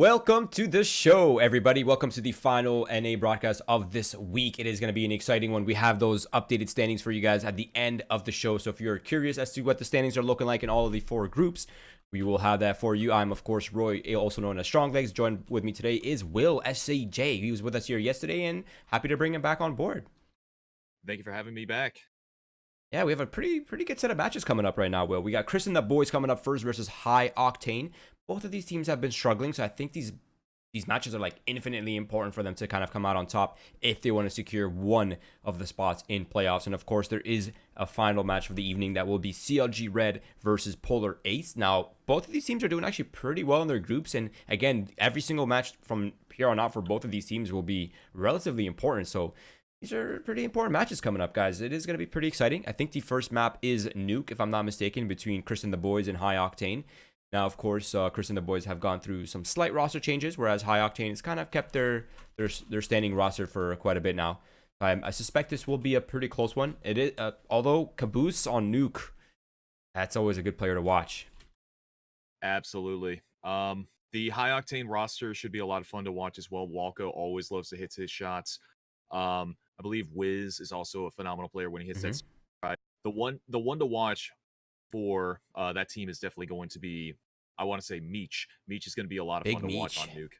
Welcome to the show, everybody. Welcome to the final NA broadcast of this week. It is going to be an exciting one. We have those updated standings for you guys at the end of the show. So if you're curious as to what the standings are looking like in all of the four groups, we will have that for you. I'm, of course, Roy, also known as Strong Legs. Joined with me today is Will, SCJ. He was with us here yesterday and happy to bring him back on board. Thank you for having me back. Yeah, we have a pretty good set of matches coming up right now, Will. We got Chris and the boys coming up first versus High Octane. Both of these teams have been struggling, so I think these matches are like infinitely important for them to kind of come out on top if they want to secure one of the spots in playoffs. And of course, there is a final match of the evening that will be CLG Red versus Polar Ace. Now, both of these teams are doing actually pretty well in their groups, and again, every single match from here on out for both of these teams will be relatively important. So these are pretty important matches coming up, guys. It is going to be pretty exciting. I think the first map is Nuke, if I'm not mistaken, between Chris and the boys and High Octane. Now, of course, Chris and the boys have gone through some slight roster changes, whereas High Octane has kind of kept their standing roster for quite a bit now. I suspect this will be a pretty close one. It is, although Caboose on Nuke, that's always a good player to watch. Absolutely. The High Octane roster should be a lot of fun to watch as well. Walko always loves to hit his shots. I believe Wiz is also a phenomenal player when he hits that stride. The one to watch for that team is definitely going to be, I want to say, Meech. Meech is going to be a lot of fun to watch on Nuke.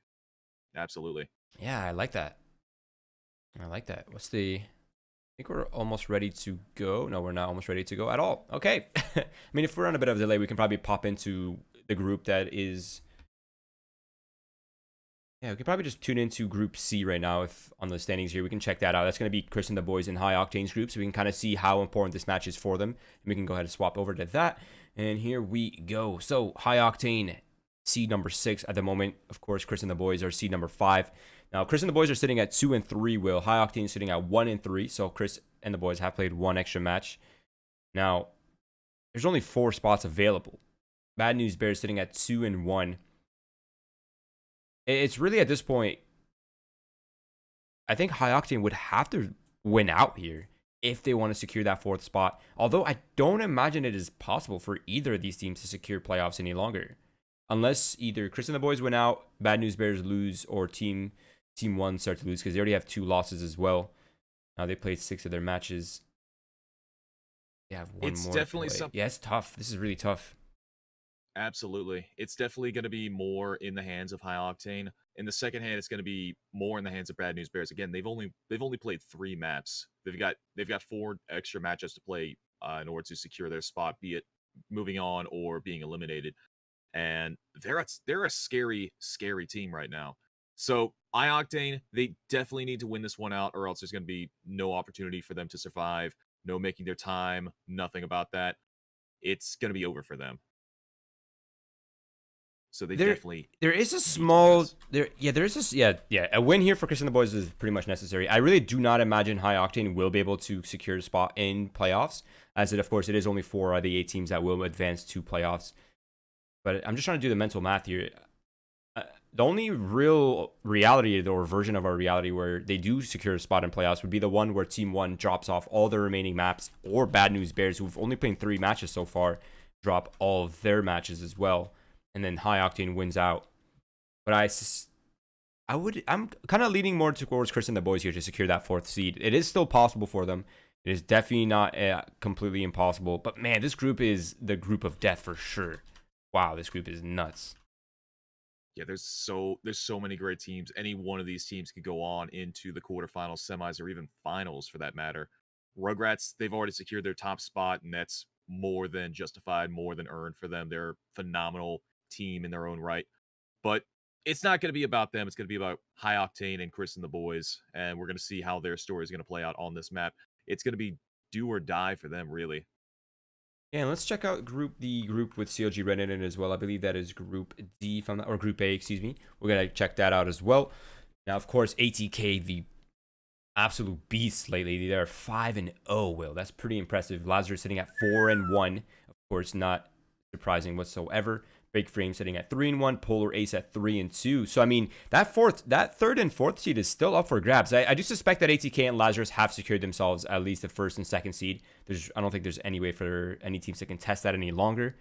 Absolutely. Yeah, I like that. What's the... I think we're almost ready to go. No, we're not almost ready to go at all. Okay. I mean, if we're on a bit of a delay, we can probably pop into the group that is... Yeah, we can probably just tune into Group C right now if on the standings here. We can check that out. That's going to be Chris and the boys in High Octane's group, so we can kind of see how important this match is for them. And we can go ahead and swap over to that. And here we go. So, High Octane, seed number 6 at the moment. Of course, Chris and the boys are seed number 5. Now, Chris and the boys are sitting at 2 and 3, Will. High Octane is sitting at 1 and 3, so Chris and the boys have played one extra match. Now, there's only 4 spots available. Bad News Bears sitting at 2 and 1. It's really at this point, I think High Octane would have to win out here if they want to secure that 4th spot. Although I don't imagine it is possible for either of these teams to secure playoffs any longer. Unless either Chris and the boys win out, Bad News Bears lose, or Team 1 start to lose, because they already have 2 losses as well. Now they played 6 of their matches. They have one it's more. Definitely something. Yeah, it's tough. This is really tough. Absolutely. It's definitely going to be more in the hands of High Octane. In the second hand, it's going to be more in the hands of Bad News Bears. Again, they've only played 3 maps. They've got 4 extra matches to play in order to secure their spot, be it moving on or being eliminated. And they're a scary team right now. So High Octane, they definitely need to win this one out, or else there's going to be no opportunity for them to survive. No making their time. Nothing about that. It's going to be over for them. So there is a small a win here for Chris and the boys is pretty much necessary. I really do not imagine High Octane will be able to secure a spot in playoffs, as of course it is only 4 of the 8 teams that will advance to playoffs. But I'm just trying to do the mental math here. The only real reality or version of our reality where they do secure a spot in playoffs would be the one where Team 1 drops off all their remaining maps, or Bad News Bears, who've only played 3 matches so far, drop all of their matches as well. And then High Octane wins out. But I'm kind of leaning more towards Chris and the boys here to secure that 4th seed. It is still possible for them. It is definitely not completely impossible. But man, this group is the group of death for sure. Wow, this group is nuts. Yeah, there's so many great teams. Any one of these teams could go on into the quarterfinals, semis, or even finals for that matter. Rugrats, they've already secured their top spot, and that's more than justified, more than earned for them. They're phenomenal team in their own right, but it's not going to be about them. It's going to be about High Octane and Chris and the boys, and we're going to see how their story is going to play out on this map. It's going to be do or die for them, really. Yeah, and let's check out the group with CLG Red in it as well. I believe that is Group D, if I'm not, or Group A, excuse me. We're going to check that out as well. Now, of course, ATK, the absolute beast lately. They're 5-0, Will. That's pretty impressive. Lazarus sitting at 4-1. Of course, not surprising whatsoever. Big Frame sitting at 3-1, Polar Ace at 3-2. So I mean, that 3rd and 4th seed is still up for grabs. I do suspect that ATK and Lazarus have secured themselves at least the 1st and 2nd seed. I don't think there's any way for any teams to contest that any longer.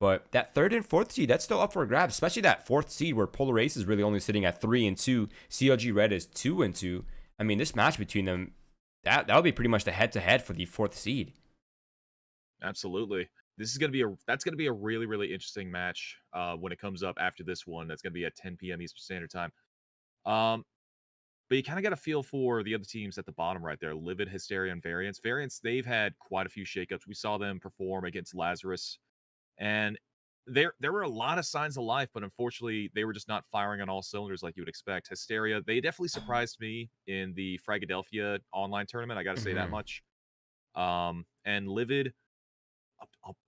But that third and fourth seed, that's still up for grabs, especially that fourth seed where Polar Ace is really only sitting at 3-2. CLG Red is 2-2. I mean, this match between them, that would be pretty much the head-to-head for the fourth seed. Absolutely. This is gonna be a really, really interesting match when it comes up after this one. That's gonna be at 10 p.m. Eastern Standard Time. But you kind of got a feel for the other teams at the bottom right there. Livid, Hysteria, and Variance. Variance, they've had quite a few shakeups. We saw them perform against Lazarus. And there were a lot of signs of life, but unfortunately, they were just not firing on all cylinders like you would expect. Hysteria, they definitely surprised me in the Fragadelphia online tournament. I got to say that much. And Livid,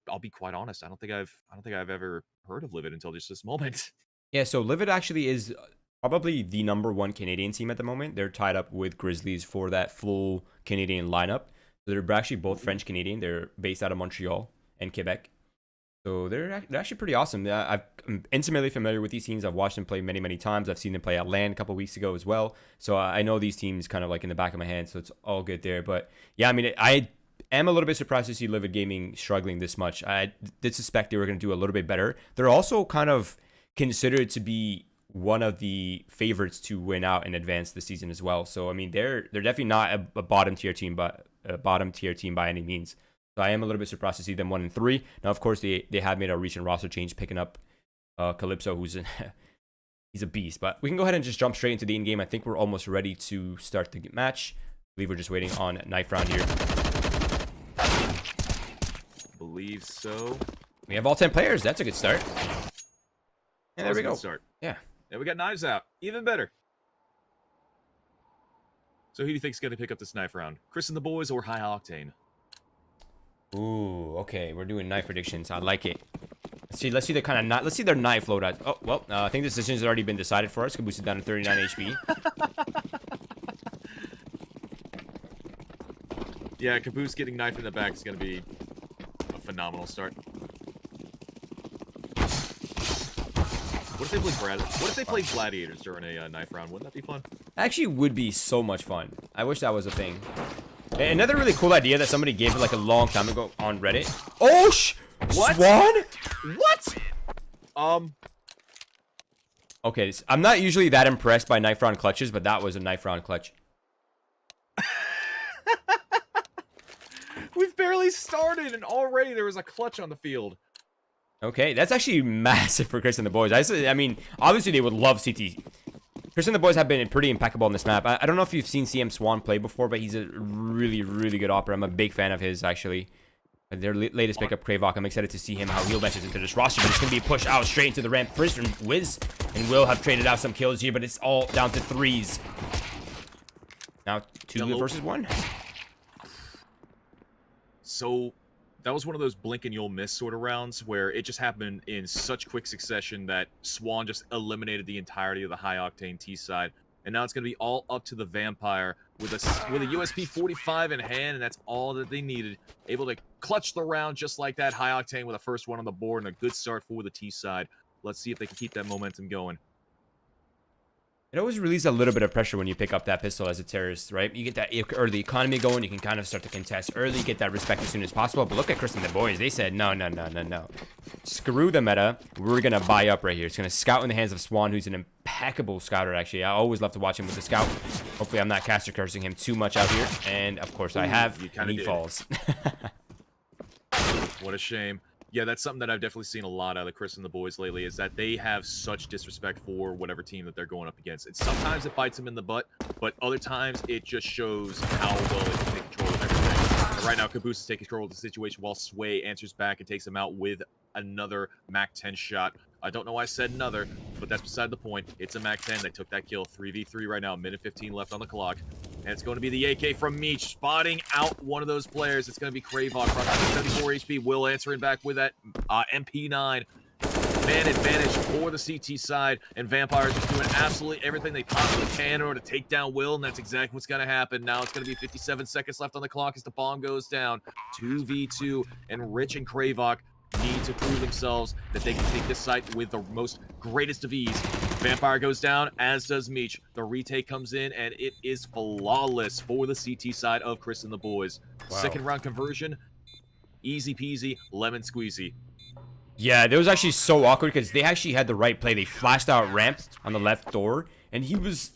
I'll be quite honest. I don't think I've ever heard of Livid until just this moment. Yeah, so Livid actually is probably the #1 Canadian team at the moment. They're tied up with Grizzlies for that full Canadian lineup. So they're actually both French Canadian. They're based out of Montreal and Quebec. So they're actually pretty awesome. I'm intimately familiar with these teams. I've watched them play many, many times. I've seen them play at LAN a couple weeks ago as well. So I know these teams kind of like in the back of my hand. So it's all good there. But yeah, I mean, I am a little bit surprised to see Livid Gaming struggling this much. I did suspect they were going to do a little bit better. They're also kind of considered to be one of the favorites to win out and advance this season as well. So I mean, they're definitely not a bottom tier team, but a bottom tier team by any means. So I am a little bit surprised to see them 1-3. Now, of course, they have made a recent roster change, picking up Calypso, who's he's a beast. But we can go ahead and just jump straight into the in game. I think we're almost ready to start the match. I believe we're just waiting on knife round here. Believe so. We have all 10 players. That's a good start. And there we go. Start. Yeah. And we got knives out. Even better. So who do you think's going to pick up this knife round? Chris and the boys or High Octane? Ooh, okay. We're doing knife predictions. I like it. Let's see the kind of let's see their knife loadout. Oh, well, I think this decision has already been decided for us. Caboose is down to 39 HP. Yeah, Caboose getting knife in the back is going to be a phenomenal start. What if they played Gladiators during a knife round? Wouldn't that be fun? Actually, would be so much fun. I wish that was a thing. Another really cool idea that somebody gave like a long time ago on Reddit. Oh, what? Swan? What? Okay, I'm not usually that impressed by knife round clutches, but that was a knife round clutch. We've barely started, and already there was a clutch on the field. Okay, that's actually massive for Chris and the boys. I mean, obviously they would love CT. Chris and the boys have been pretty impeccable on this map. I don't know if you've seen CM Swan play before, but he's a really, really good opera. I'm a big fan of his, actually. Their latest pickup, Kravok, I'm excited to see him, how he'll matches into this roster. But it's going to be a push out straight into the ramp. First, Wiz and Will have traded out some kills here, but it's all down to 3s. Now, 2 versus 1. So that was one of those blink and you'll miss sort of rounds where it just happened in such quick succession that Swan just eliminated the entirety of the High Octane T side. And now it's going to be all up to the Vampire with a USP 45 in hand, and that's all that they needed. Able to clutch the round just like that. High Octane with a first one on the board and a good start for the T side. Let's see if they can keep that momentum going. It always relieves a little bit of pressure when you pick up that pistol as a terrorist, right? You get that early economy going. You can kind of start to contest early, get that respect as soon as possible. But look at Chris and the boys. They said, no. Screw the meta. We're going to buy up right here. It's going to scout in the hands of Swan, who's an impeccable scouter, actually. I always love to watch him with the scout. Hopefully I'm not caster cursing him too much out here. And, of course, I have. And he falls. What a shame. Yeah, that's something that I've definitely seen a lot out of Chris and the boys lately, is that they have such disrespect for whatever team that they're going up against. And sometimes it bites them in the butt, but other times it just shows how well they can take control of everything. And right now, Caboose is taking control of the situation while Sway answers back and takes him out with another MAC-10 shot. I don't know why I said another, but that's beside the point. It's a MAC-10. They took that kill. 3v3 right now. Minute 15 left on the clock. And it's going to be the AK from Meech, spotting out one of those players. It's going to be Kravok, 74 HP. Will answering back with that MP9. Man advantage for the CT side, and Vampire is just doing absolutely everything they possibly can in order to take down Will, and that's exactly what's going to happen. Now it's going to be 57 seconds left on the clock as the bomb goes down. 2v2, and Rich and Kravok need to prove themselves that they can take this site with the greatest of ease. Vampire goes down, as does Meech. The retake comes in, and it is flawless for the CT side of Chris and the boys. Wow. Second round conversion, easy peasy, lemon squeezy. Yeah, that was actually so awkward because they actually had the right play. They flashed out ramp on the left door, and he was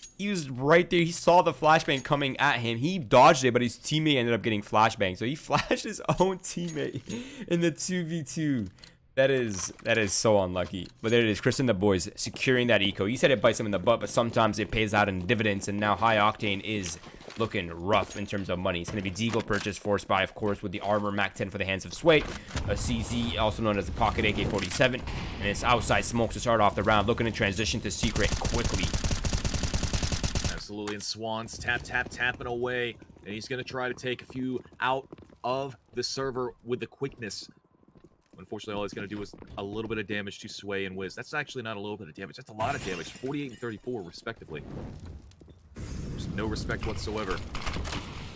right there. He saw the flashbang coming at him. He dodged it, but his teammate ended up getting flashbang. So he flashed his own teammate in the 2v2. That is so unlucky. But there it is, Chris and the boys securing that eco. You said it bites him in the butt, but sometimes it pays out in dividends. And now High Octane is looking rough in terms of money. It's going to be Deagle purchase forced by, of course, with the armor Mac 10 for the hands of Sway, a CZ, also known as the Pocket AK-47, and it's outside smoke to start off the round, looking to transition to secret quickly. Absolutely, and Swan's tapping away, and he's going to try to take a few out of the server with the quickness. Unfortunately, all he's going to do is a little bit of damage to Sway and Wiz. That's actually not a little bit of damage. That's a lot of damage. 48 and 34, respectively. There's no respect whatsoever.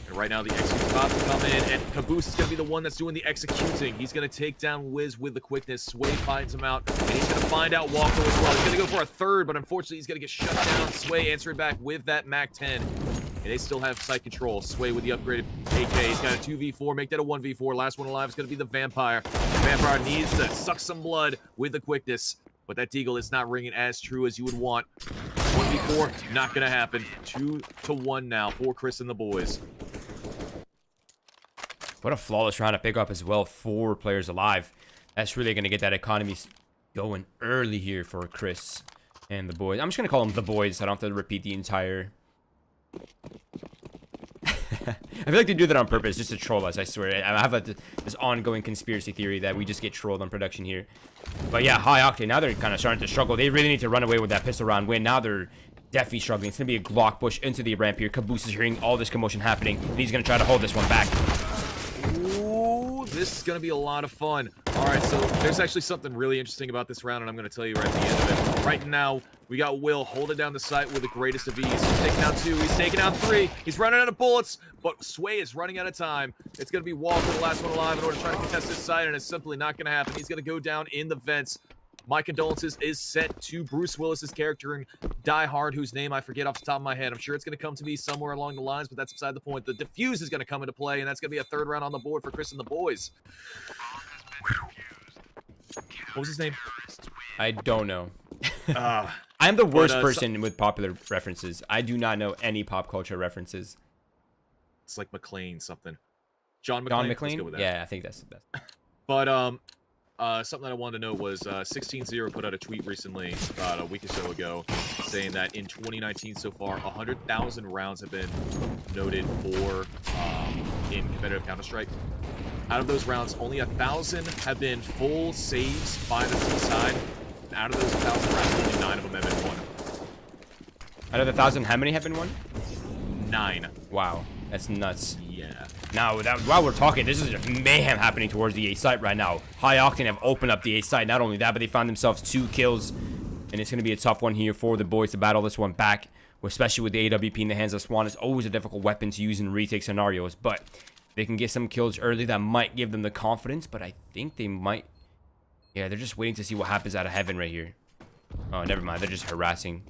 And right now, the execute's about to come in, and Caboose is going to be the one that's doing the executing. He's going to take down Wiz with the quickness. Sway finds him out, and he's going to find out Walker as well. He's going to go for a third, but unfortunately, he's going to get shut down. Sway answering back with that Mac 10. And they still have site control. Sway with the upgraded AK. He's got a 2v4. Make that a 1v4. Last one alive is going to be the Vampire. The Vampire needs to suck some blood with the quickness. But that Deagle is not ringing as true as you would want. 1v4, not going to happen. 2-1 now for Chris and the boys. What a flawless round to pick up as well. 4 players alive. That's really going to get that economy going early here for Chris and the boys. I'm just going to call them the boys. So I don't have to repeat the entire... I feel like they do that on purpose just to troll us, I swear. I have this ongoing conspiracy theory that we just get trolled on production here. But yeah, High Octane, now they're kind of starting to struggle. They really need to run away with that pistol round win. Now they're definitely struggling. It's going to be a Glock push into the ramp here. Caboose is hearing all this commotion happening, and he's going to try to hold this one back. Ooh, this is going to be a lot of fun. All right, so there's actually something really interesting about this round, and I'm going to tell you right at the end of it. Right now, we got Will holding down the site with the greatest of ease. He's taking out 2. He's taking out 3. He's running out of bullets, but Sway is running out of time. It's going to be Walker, the last one alive, in order to try to contest this site, and it's simply not going to happen. He's going to go down in the vents. My condolences is set to Bruce Willis's character in Die Hard, whose name I forget off the top of my head. I'm sure it's going to come to me somewhere along the lines, but that's beside the point. The defuse is going to come into play, and that's going to be a 3rd round on the board for Chris and the boys. What was his name? I don't know. I'm the worst person with popular references. I do not know any pop culture references. It's like McClane something. John McClane? John McClane? Let's go with that. Yeah, I think that's the best. But something that I wanted to know was 160 put out a tweet recently, about a week or so ago, saying that in 2019 so far, 100,000 rounds have been noted for in competitive Counter-Strike. Out of those rounds, only 1,000 have been full saves by the C side. Out of those 1,000 rounds, only 9 of them have been won. Out of the 1,000, how many have been won? 9. Wow, that's nuts. Yeah. Now, while we're talking, this is just mayhem happening towards the A site right now. High Octane have opened up the A site. Not only that, but they found themselves 2 kills. And it's going to be a tough one here for the boys to battle this one back. Especially with the AWP in the hands of Swan. It's always a difficult weapon to use in retake scenarios. But they can get some kills early that might give them the confidence. But I think they might... Yeah, they're just waiting to see what happens out of heaven right here. Oh, never mind. They're just harassing.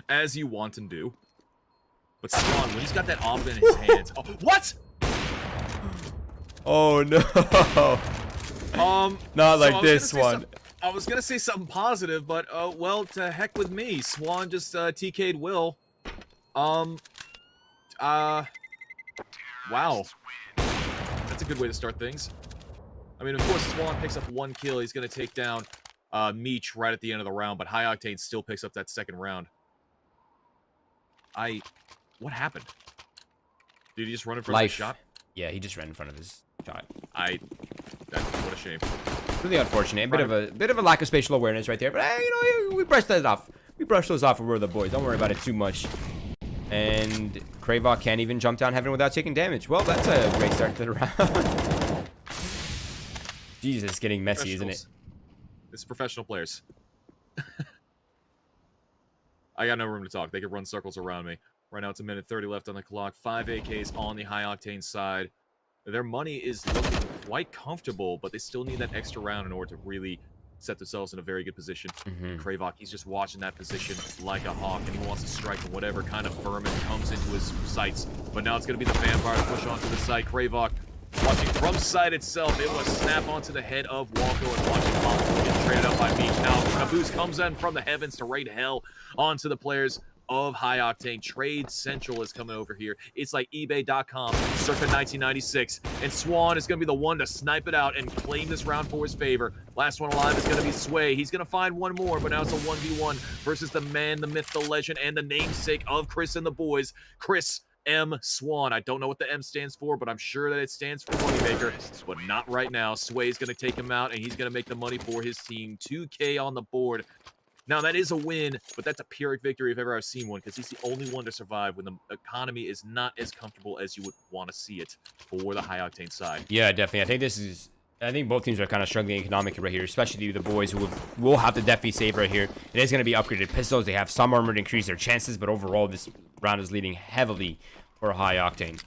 As you want and do. But Swan, when he's got that op in his hands... Oh, what?! Oh, no. Not like this one. I was gonna say something positive, but, well, to heck with me. Swan just, TK'd Will. Wow. That's a good way to start things. I mean, of course, Swan picks up 1 kill. He's gonna take down, Meech right at the end of the round, but High Octane still picks up that 2nd round. What happened? Did he just run in front of his shot? Yeah, he just ran in front of his shot. What a shame. Really unfortunate. A bit of a lack of spatial awareness right there. But hey, you know, we brushed that off. We brushed those off when we're the boys. Don't worry about it too much. And Kravok can't even jump down heaven without taking damage. Well, that's a great start to the round. Jesus, it's getting messy, isn't it? It's professional players. I got no room to talk. They can run circles around me. Right now, it's 1:30 left on the clock. 5 AKs on the High Octane side. Their money is looking quite comfortable, but they still need that extra round in order to really set themselves in a very good position. Kravok, he's just watching that position like a hawk, and he wants to strike at whatever kind of vermin comes into his sights. But now it's going to be the Vampire to push onto the site. Kravok Watching from side itself, it was snap onto the head of Walko, and watching Walko get traded up by Meech. Now, Caboose comes in from the heavens to raid hell onto the players of High Octane. Trade Central is coming over here. It's like eBay.com circa 1996, and Swan is going to be the one to snipe it out and claim this round for his favor. Last one alive is going to be Sway. He's going to find one more, but now it's a 1v1 versus the man, the myth, the legend, and the namesake of Chris and the boys, Chris M. Swan. I don't know what the M stands for, but I'm sure that it stands for Moneymaker, but not right now. Sway's going to take him out, and he's going to make the money for his team. 2K on the board. Now, that is a win, but that's a Pyrrhic victory if ever I've seen one, because he's the only one to survive when the economy is not as comfortable as you would want to see it for the High Octane side. Yeah, definitely. I think both teams are kind of struggling economically right here, especially the boys who will have to definitely save right here. It is going to be upgraded pistols. They have some armor to increase their chances, but overall, this round is leading heavily for High Octane.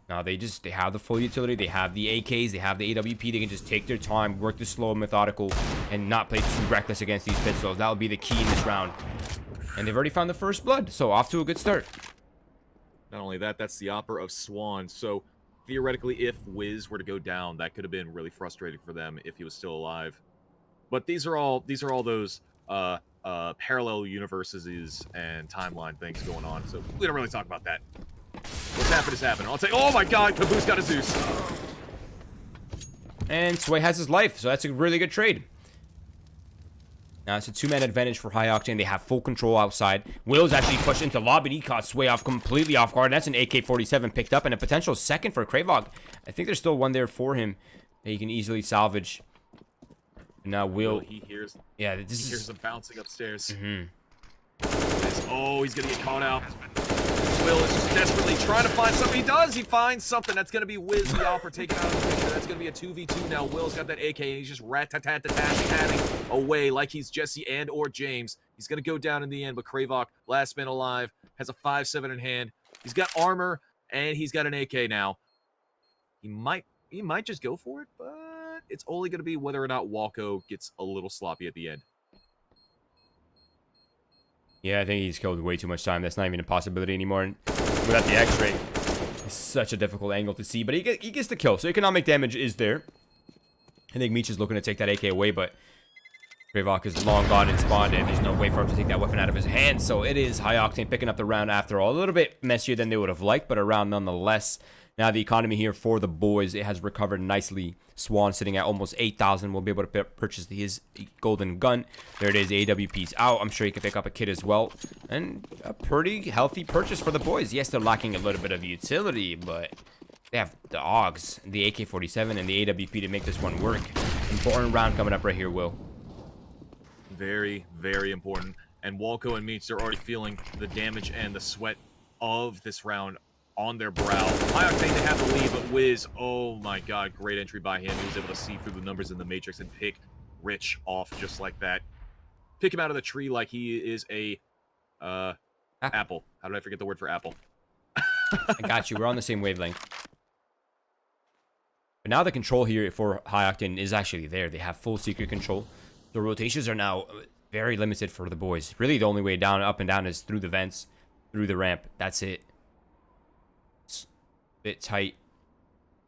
Now, they have the full utility. They have the AKs. They have the AWP. They can just take their time, work the slow, methodical, and not play too reckless against these pistols. That will be the key in this round. And they've already found the first blood, so off to a good start. Not only that, that's the Opera of Swan. So, theoretically, if Wiz were to go down, that could have been really frustrating for them if he was still alive. But these are all those parallel universes and timeline things going on, so we don't really talk about that. What's happened is happened. I'll take. Oh my God, Caboose got a Zeus. And Sway has his life, so that's a really good trade. Now it's a two-man advantage for High Octane. They have full control outside. Will's actually pushed into lobby. He caught Sway completely off guard. That's an AK-47 picked up and a potential second for Kravog. I think there's still one there for him that he can easily salvage. And now Will, he hears. Yeah, He hears them bouncing upstairs. Mm-hmm. Oh, he's gonna get caught out. Will is just desperately trying to find something. He does. He finds something. That's going to be Wiz, the Opera, taken out of the picture. That's going to be a 2v2 now. Will's got that AK, and he's just rat-tat-tat-tat-tatting away like he's Jesse and or James. He's going to go down in the end, but Kravok, last man alive, has a 5-7 in hand. He's got armor, and he's got an AK now. He might just go for it, but it's only going to be whether or not Walko gets a little sloppy at the end. Yeah, I think he's killed way too much time. That's not even a possibility anymore. And without the X-ray, it's such a difficult angle to see. But he gets the kill, so economic damage is there. I think Meech is looking to take that AK away, but Kravok is long gone and spawned, and there's no way for him to take that weapon out of his hand. So it is High Octane picking up the round after all. A little bit messier than they would have liked, but a round nonetheless. Now the economy here for the boys, it has recovered nicely. Swan sitting at almost 8,000. We'll be able to purchase his golden gun. There it is. AWP's out. I'm sure he can pick up a kit as well. And a pretty healthy purchase for the boys. Yes, they're lacking a little bit of utility, but they have the AUGs, the AK-47, and the AWP to make this one work. Important round coming up right here, Will. Very, very important. And Walko and Meech, they're already feeling the damage and the sweat of this round on their brow. High Octane, they have the lead, but Wiz, oh my God, great entry by him. He was able to see through the numbers in the Matrix and pick Rich off just like that. Pick him out of the tree like he is a apple. How did I forget the word for apple? I got you. We're on the same wavelength. But now the control here for High Octane is actually there. They have full secret control. The rotations are now very limited for the boys. Really, the only way down, up and down is through the vents, through the ramp. That's it. Bit tight,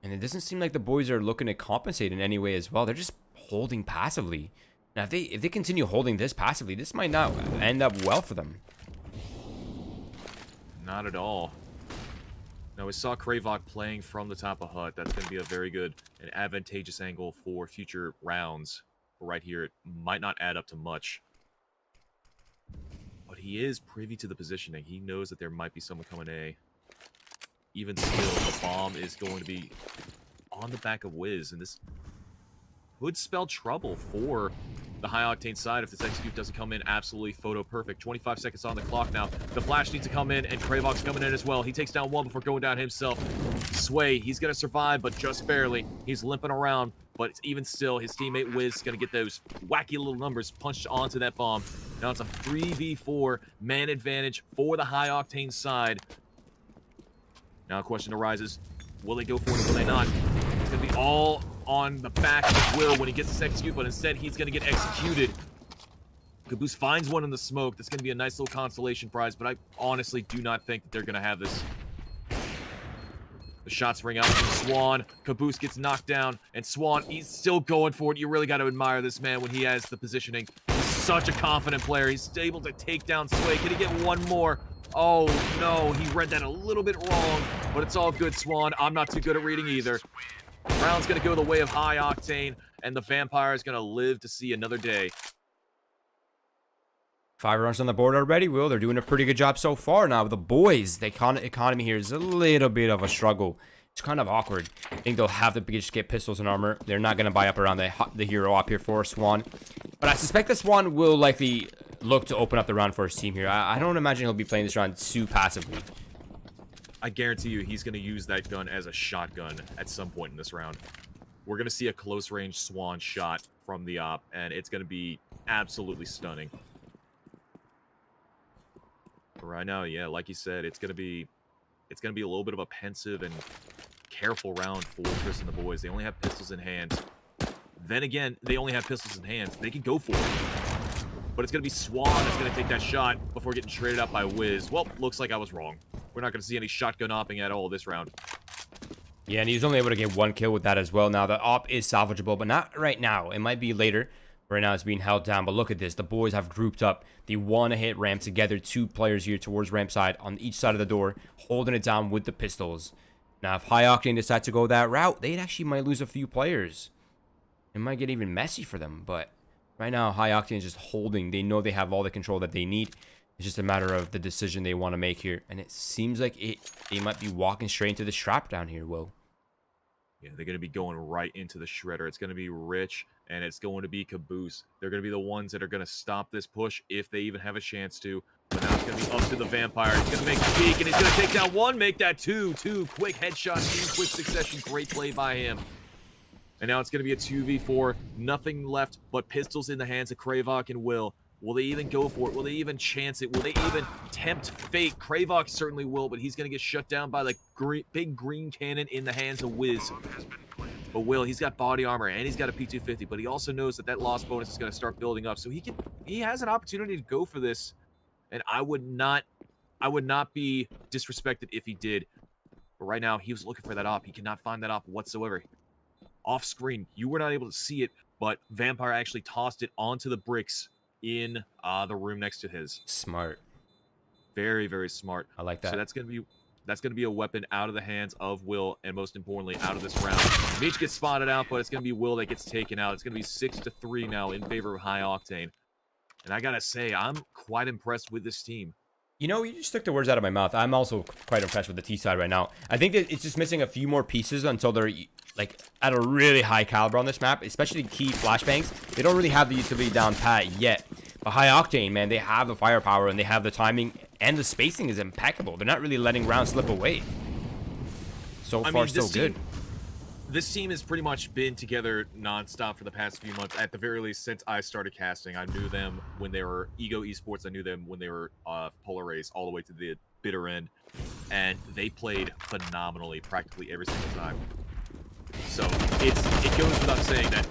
and it doesn't seem like the boys are looking to compensate in any way as well. They're just holding passively. Now if they continue holding this passively, this might not end up well for them. Not at all. Now we saw Kravok playing from the top of hut. That's going to be a very good and advantageous angle for future rounds. But right here, it might not add up to much, but he is privy to the positioning. He knows that there might be someone coming A. Even still, the bomb is going to be on the back of Wiz, and this could spell trouble for the High Octane side if this execute doesn't come in absolutely photo perfect. 25 seconds on the clock now. The flash needs to come in, and Kravok's coming in as well. He takes down one before going down himself. Sway, he's going to survive, but just barely. He's limping around, but even still, his teammate Wiz is going to get those wacky little numbers punched onto that bomb. Now it's a 3v4 man advantage for the High Octane side. Now a question arises, will they go for it or will they not? It's going to be all on the back of Will when he gets this execute, but instead he's going to get executed. Caboose finds one in the smoke. That's going to be a nice little consolation prize, but I honestly do not think that they're going to have this. The shots ring out from Swan. Caboose gets knocked down, and Swan, he's still going for it. You really got to admire this man when he has the positioning. He's such a confident player. He's able to take down Sway. Can he get one more? Oh, no. He read that a little bit wrong, but it's all good, Swan. I'm not too good at reading either. Round's going to go the way of High Octane, and the Vampire is going to live to see another day. 5 runs on the board already, Will. They're doing a pretty good job so far. Now, the boys, the economy here is a little bit of a struggle. It's kind of awkward. I think they'll have to just get pistols and armor. They're not going to buy up around the hero up here for Swan. But I suspect that Swan will likely look to open up the round for his team here. I don't imagine he'll be playing this round too passively. I guarantee you he's going to use that gun as a shotgun at some point in this round. We're going to see a close-range Swan shot from the op, and it's going to be absolutely stunning. Right now, yeah, like you said, it's gonna be a little bit of a pensive and careful round for Chris and the boys. They only have pistols in hand. Then again, they only have pistols in hands. They can go for it. But it's gonna be Swan that's gonna take that shot before getting traded up by Wiz. Well, looks like I was wrong. We're not gonna see any shotgun opping at all this round. Yeah, and he's only able to get 1 kill with that as well. Now, the op is salvageable, but not right now. It might be later. Right now it's being held down, but look at this. The boys have grouped up. They want to hit ramp together. 2 players here towards ramp side on each side of the door, holding it down with the pistols. Now, if High Octane decides to go that route, they actually might lose a few players. It might get even messy for them, but right now, High Octane is just holding. They know they have all the control that they need. It's just a matter of the decision they want to make here, and it seems like they might be walking straight into the trap down here, Will. Yeah, they're going to be going right into the shredder. It's going to be Rich, and it's going to be Caboose. They're going to be the ones that are going to stop this push if they even have a chance to. But now it's going to be up to the Vampire. He's going to make a peek, and he's going to take down 1, make that 2. 2 quick headshots in quick succession. Great play by him. And now it's going to be a 2v4. Nothing left but pistols in the hands of Kravok and Will. Will they even go for it? Will they even chance it? Will they even tempt fate? Kravok certainly will, but he's going to get shut down by the big green cannon in the hands of Wiz. But Will, he's got body armor and he's got a P250, but he also knows that loss bonus is going to start building up. So he has an opportunity to go for this, and I would not be disrespected if he did. But right now, he was looking for that op. He cannot find that op whatsoever. Off screen, you were not able to see it, but Vampire actually tossed it onto the bricks in the room next to his. Smart. Very, very smart. I like that. So that's gonna be a weapon out of the hands of Will, and most importantly, out of this round. Meech gets spotted out, but it's gonna be Will that gets taken out. It's gonna be 6-3 now in favor of High Octane. And I gotta say, I'm quite impressed with this team. You know, you just took the words out of my mouth. I'm also quite impressed with the T side right now. I think that it's just missing a few more pieces until they're like at a really high caliber on this map, especially key flashbangs. They don't really have the utility down pat yet. But High Octane, man, they have the firepower and they have the timing, and the spacing is impeccable. They're not really letting rounds slip away. So far, so good. This team has pretty much been together nonstop for the past few months, at the very least since I started casting. I knew them when they were Ego Esports. I knew them when they were Polar Race, all the way to the bitter end. And they played phenomenally practically every single time. So it goes without saying that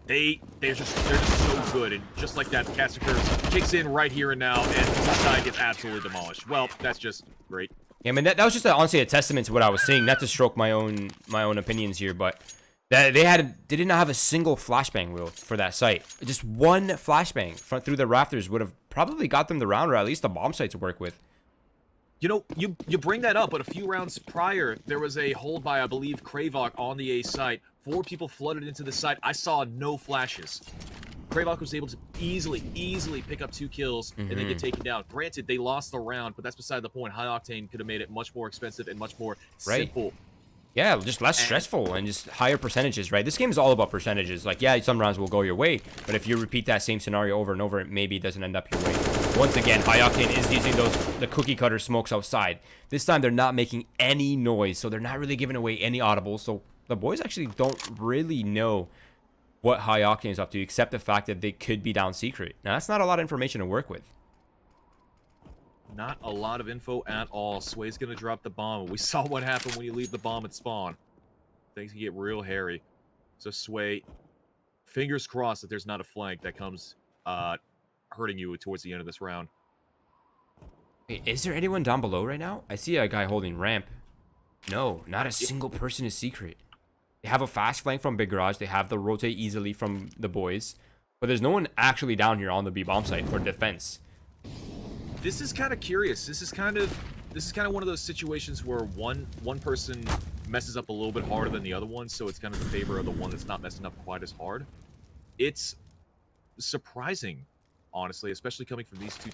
they're just so good, and just like that, Caster Curse kicks in right here and now, and this side gets absolutely demolished. Well, that's just great. Yeah, I mean that was just honestly a testament to what I was saying. Not to stroke my own opinions here, but they did not have a single flashbang wheel for that site. Just one flashbang through the rafters would have probably got them the round, or at least a bomb site to work with. You know, you bring that up, but a few rounds prior, there was a hold by, I believe, Kravok on the A site. 4 people flooded into the site. I saw no flashes. Kravok was able to easily pick up 2 kills and then get taken down. Granted, they lost the round, but that's beside the point. High Octane could have made it much more expensive and much more simple. Yeah, just less stressful and just higher percentages, right? This game is all about percentages. Like, yeah, some rounds will go your way, but if you repeat that same scenario over and over, maybe it doesn't end up your way. Once again, High Octane is using the cookie cutter smokes outside. This time, they're not making any noise, so they're not really giving away any audibles. So the boys actually don't really know what High Octane is up to, except the fact that they could be down secret. Now, that's not a lot of information to work with. Not a lot of info at all. Sway's going to drop the bomb. We saw what happened when you leave the bomb at spawn. Things can get real hairy. So Sway, fingers crossed that there's not a flank that comes hurting you towards the end of this round. Hey, is there anyone down below right now? I see a guy holding ramp. No, not a single person is secret. They have a fast flank from Big Garage. They have the rotate easily from the boys. But there's no one actually down here on the B bomb site for defense. This is kind of curious. This is kind of one of those situations where one person messes up a little bit harder than the other one, so it's kind of in favor of the one that's not messing up quite as hard. It's surprising, honestly, especially coming from these two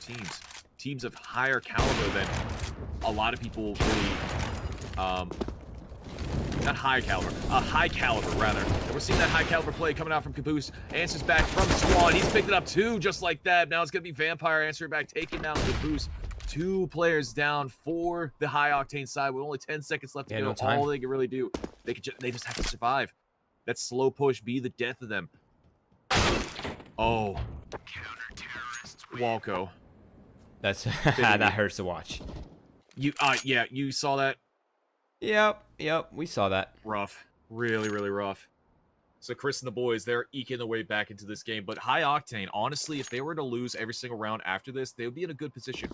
teams of higher caliber than a lot of people really not high caliber, high caliber rather. And we're seeing that high caliber play coming out from Caboose. Answers back from Swan. He's picked it up too, just like that. Now it's gonna be Vampire answering back, taking down Caboose. 2 players down for the High Octane side with only 10 seconds left to go. No time. All they can really do, they just have to survive. That slow push be the death of them. Oh, Walco. That's that hurts to watch. Yeah, you saw that. Yep, we saw that. Rough. Really, really rough. So Chris and the boys, they're eking their way back into this game. But High Octane, honestly, if they were to lose every single round after this, they would be in a good position.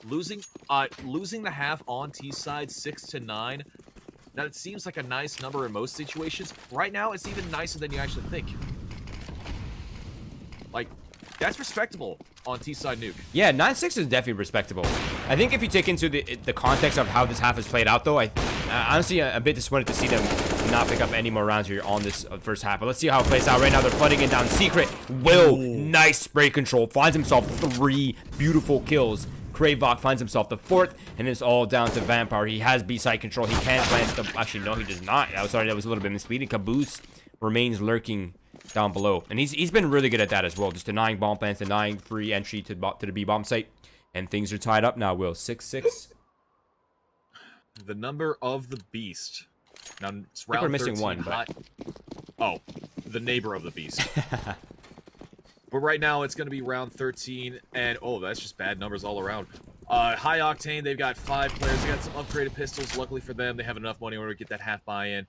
Losing the half on T side 6-9. Now it seems like a nice number in most situations. Right now, it's even nicer than you actually think. Like, that's respectable on T-side nuke. Yeah, 9-6 is definitely respectable. I think if you take into the context of how this half has played out, though, I honestly a bit disappointed to see them not pick up any more rounds here on this first half. But let's see how it plays out right now. They're flooding in down Secret. Will, nice spray control, finds himself 3 beautiful kills. Kravok finds himself the 4th, and it's all down to Vampire. He has B-side control. He can't plant the... Actually, no, he does not. I was sorry, that was a little bit misleading. Caboose remains lurking down below, and he's been really good at that as well, just denying bomb plants, denying free entry to the B bomb site, and things are tied up now. Will 6-6. The number of the beast. Now it's round we're missing 13, one, but... Oh, the neighbor of the beast. But right now it's going to be round 13, and oh, that's just bad numbers all around. High Octane, they've got 5 players. They got some upgraded pistols. Luckily for them, they have enough money in order to get that half buy-in.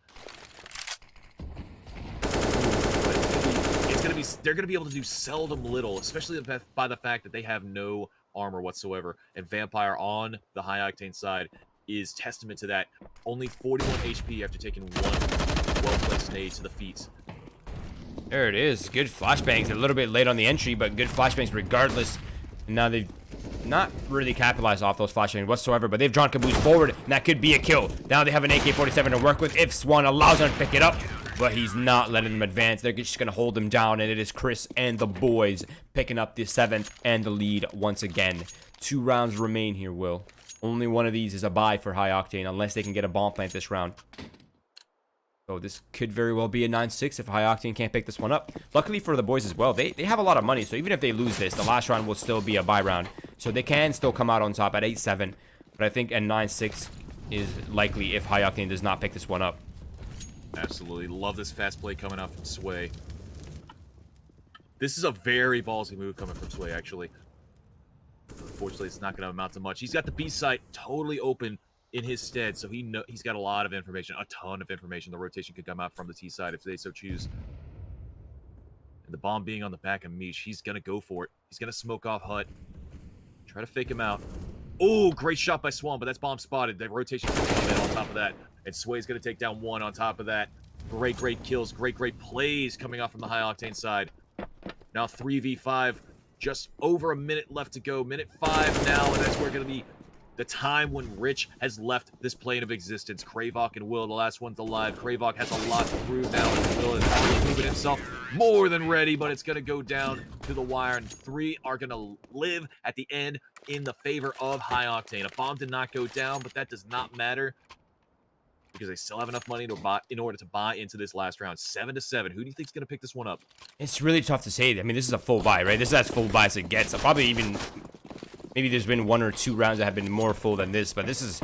They're gonna be able to do seldom little, especially by the fact that they have no armor whatsoever. And Vampire on the High Octane side is testament to that. Only 41 HP after taking 1 well-placed nade to the feet. There it is. Good flashbangs. A little bit late on the entry, but good flashbangs regardless. And now they've not really capitalized off those flashbangs whatsoever, but they've drawn Caboose forward, and that could be a kill. Now they have an AK-47 to work with if Swan allows them to pick it up. But he's not letting them advance. They're just going to hold him down, and it is Chris and the boys picking up the 7th and the lead once again. 2 rounds remain here, Will. Only one of these is a buy for High Octane, unless they can get a bomb plant this round. So this could very well be a 9-6 if High Octane can't pick this one up. Luckily for the boys as well, they have a lot of money, so even if they lose this, the last round will still be a buy round. So they can still come out on top at 8-7, but I think a 9-6 is likely if High Octane does not pick this one up. Absolutely. Love this fast play coming out from Sway. This is a very ballsy move coming from Sway, actually. Unfortunately, it's not going to amount to much. He's got the B site totally open in his stead, so he's got a lot of information, a ton of information. The rotation could come out from the T side if they so choose. And the bomb being on the back of Mish, he's going to go for it. He's going to smoke off Hut. Try to fake him out. Oh, great shot by Swan, but that's bomb spotted. The rotation could come in on top of that. And Sway's going to take down 1 on top of that. Great kills. Great plays coming off from the High Octane side. Now 3v5. Just over a minute left to go. Minute 5 now, and that's where going to be the time when Rich has left this plane of existence. Kravok and Will, the last one's alive. Kravok has a lot to prove now, and Will is already moving himself more than ready, but it's going to go down to the wire, and 3 are going to live at the end in the favor of High Octane. A bomb did not go down, but that does not matter, because they still have enough money to buy in order to buy into this last round. 7-7. Who do you think is going to pick this one up? It's really tough to say. I mean, this is a full buy, right? This is as full buy as it gets. So probably even... Maybe there's been 1 or 2 rounds that have been more full than this, but this is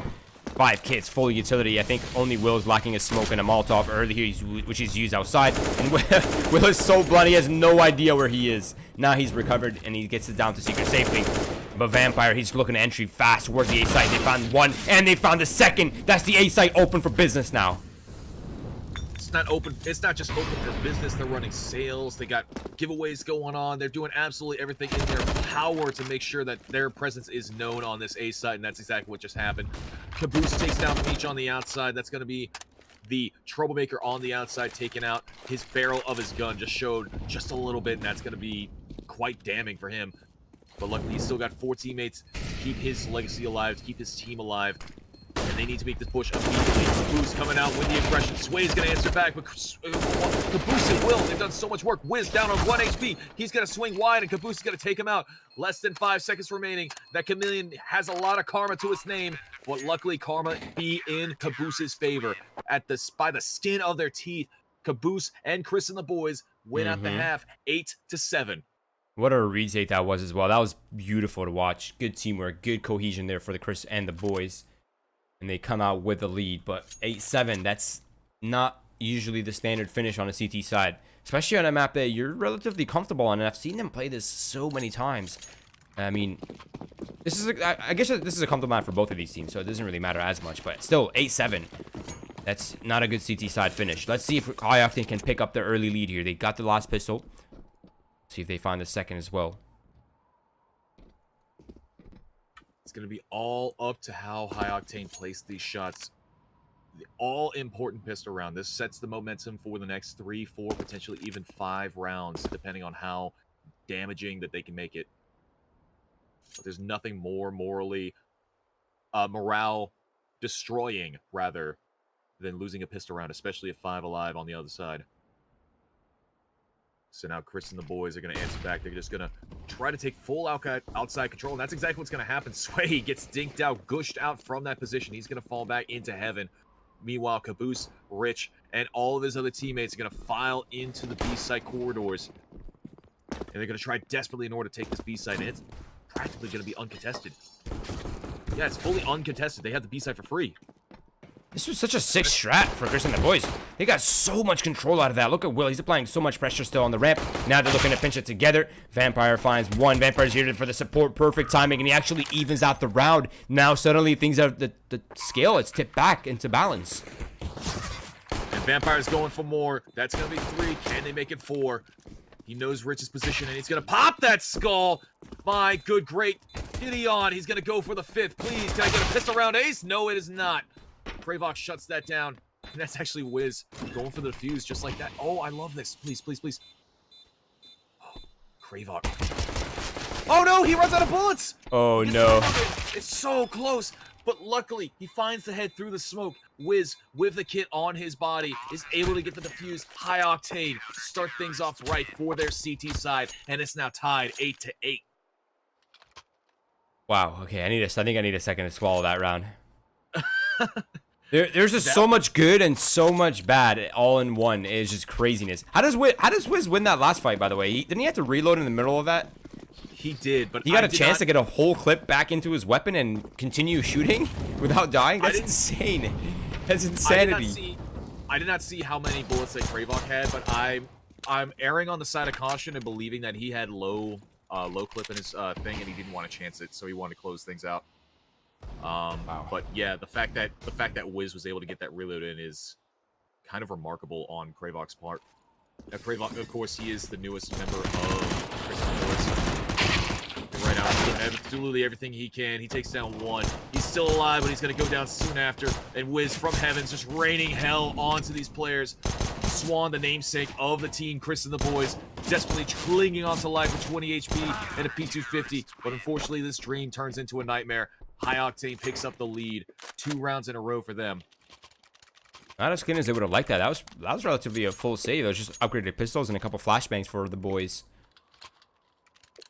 5 kits, full utility. I think only Will's lacking a smoke and a Molotov earlier, which he's used outside. And Will is so blunt, he has no idea where he is. Now he's recovered, and he gets it down to Secret safely. But Vampire, he's looking to entry fast towards the A site. They found 1, and they found the 2nd. That's the A site open for business now. It's not open. It's not just open for business. They're running sales. They got giveaways going on. They're doing absolutely everything in their power to make sure that their presence is known on this A site, and that's exactly what just happened. Caboose takes down Meech on the outside. That's going to be the troublemaker on the outside taking out. His barrel of his gun just showed just a little bit, and that's going to be quite damning for him. But luckily, he's still got 4 teammates to keep his legacy alive, to keep his team alive. And they need to make this push immediately. Caboose coming out with the aggression. Sway's going to answer back, but Caboose and Will, they've done so much work. Wiz down on 1 HP. He's going to swing wide, and Caboose is going to take him out. Less than 5 seconds remaining. That Chameleon has a lot of karma to its name, but luckily karma be in Caboose's favor. By the skin of their teeth, Caboose and Chris and the boys win at the half, 8-7. What a retake that was as well. That was beautiful to watch. Good teamwork, good cohesion there for the Chris and the boys. And they come out with the lead. But 8-7, that's not usually the standard finish on a CT side. Especially on a map that you're relatively comfortable on. And I've seen them play this so many times. I mean, this is I guess this is a comfortable map for both of these teams. So it doesn't really matter as much. But still, 8-7. That's not a good CT side finish. Let's see if High Octane can pick up the early lead here. They got the last pistol. See if they find the second as well. It's going to be all up to how High Octane plays these shots. The all-important pistol round. This sets the momentum for the next 3, 4, potentially even 5 rounds, depending on how damaging that they can make it. But there's nothing more morally morale-destroying, rather, than losing a pistol round, especially at 5 alive on the other side. So now Chris and the boys are going to answer back. They're just going to try to take full outside control, and that's exactly what's going to happen. Sway gets dinked out, gushed out from that position. He's going to fall back into heaven. Meanwhile, Caboose, Rich, and all of his other teammates are going to file into the B-site corridors. And they're going to try desperately in order to take this B-site, and it's practically going to be uncontested. Yeah, it's fully uncontested. They have the B-site for free. This was such a sick strat for Chris and the boys. They got so much control out of that. Look at Will. He's applying so much pressure still on the ramp. Now they're looking to pinch it together. Vampire finds one. Vampire's here for the support. Perfect timing, and he actually evens out the round. Now suddenly things have the scale. It's tipped back into balance. And Vampire's going for more. That's going to be 3. Can they make it 4? He knows Rich's position, and he's going to pop that skull. My good, great Gideon. He's going to go for the 5th. Please, can I get a pistol round ace? No, it is not. Kravox shuts that down, and that's actually Wiz going for the defuse just like that. Oh, I love this. Please, please, please. Oh, Kravox. Oh, no, he runs out of bullets. Oh, no. It's so close, but luckily, he finds the head through the smoke. Wiz, with the kit on his body, is able to get the defuse. High Octane start things off right for their CT side, and it's now tied 8-8. Wow, okay, I think I need a second to swallow that round. There's just so much good and so much bad all in one. It's just craziness. How does Wiz win that last fight, by the way? Didn't he have to reload in the middle of that? He did, but he got a chance to get a whole clip back into his weapon and continue shooting without dying? That's insane. That's insanity. I did not see how many bullets that Kravok had, but I'm erring on the side of caution and believing that he had low clip in his thing, and he didn't want to chance it, so he wanted to close things out. Wow. But yeah, the fact that Wiz was able to get that reload in is kind of remarkable on Kravok's part. Now, Kravok, of course, he is the newest member of Christian Force. Right out, doing absolutely everything he can. He takes down 1. He's still alive, but he's going to go down soon after. And Wiz from heavens just raining hell onto these players. Swan, the namesake of the team, Chris and the boys, desperately clinging onto life with 20 HP and a P250. But unfortunately, this dream turns into a nightmare. High Octane picks up the lead. 2 rounds in a row for them. Not as clean as they would have liked that. That was relatively a full save. It was just upgraded pistols and a couple flashbangs for the boys.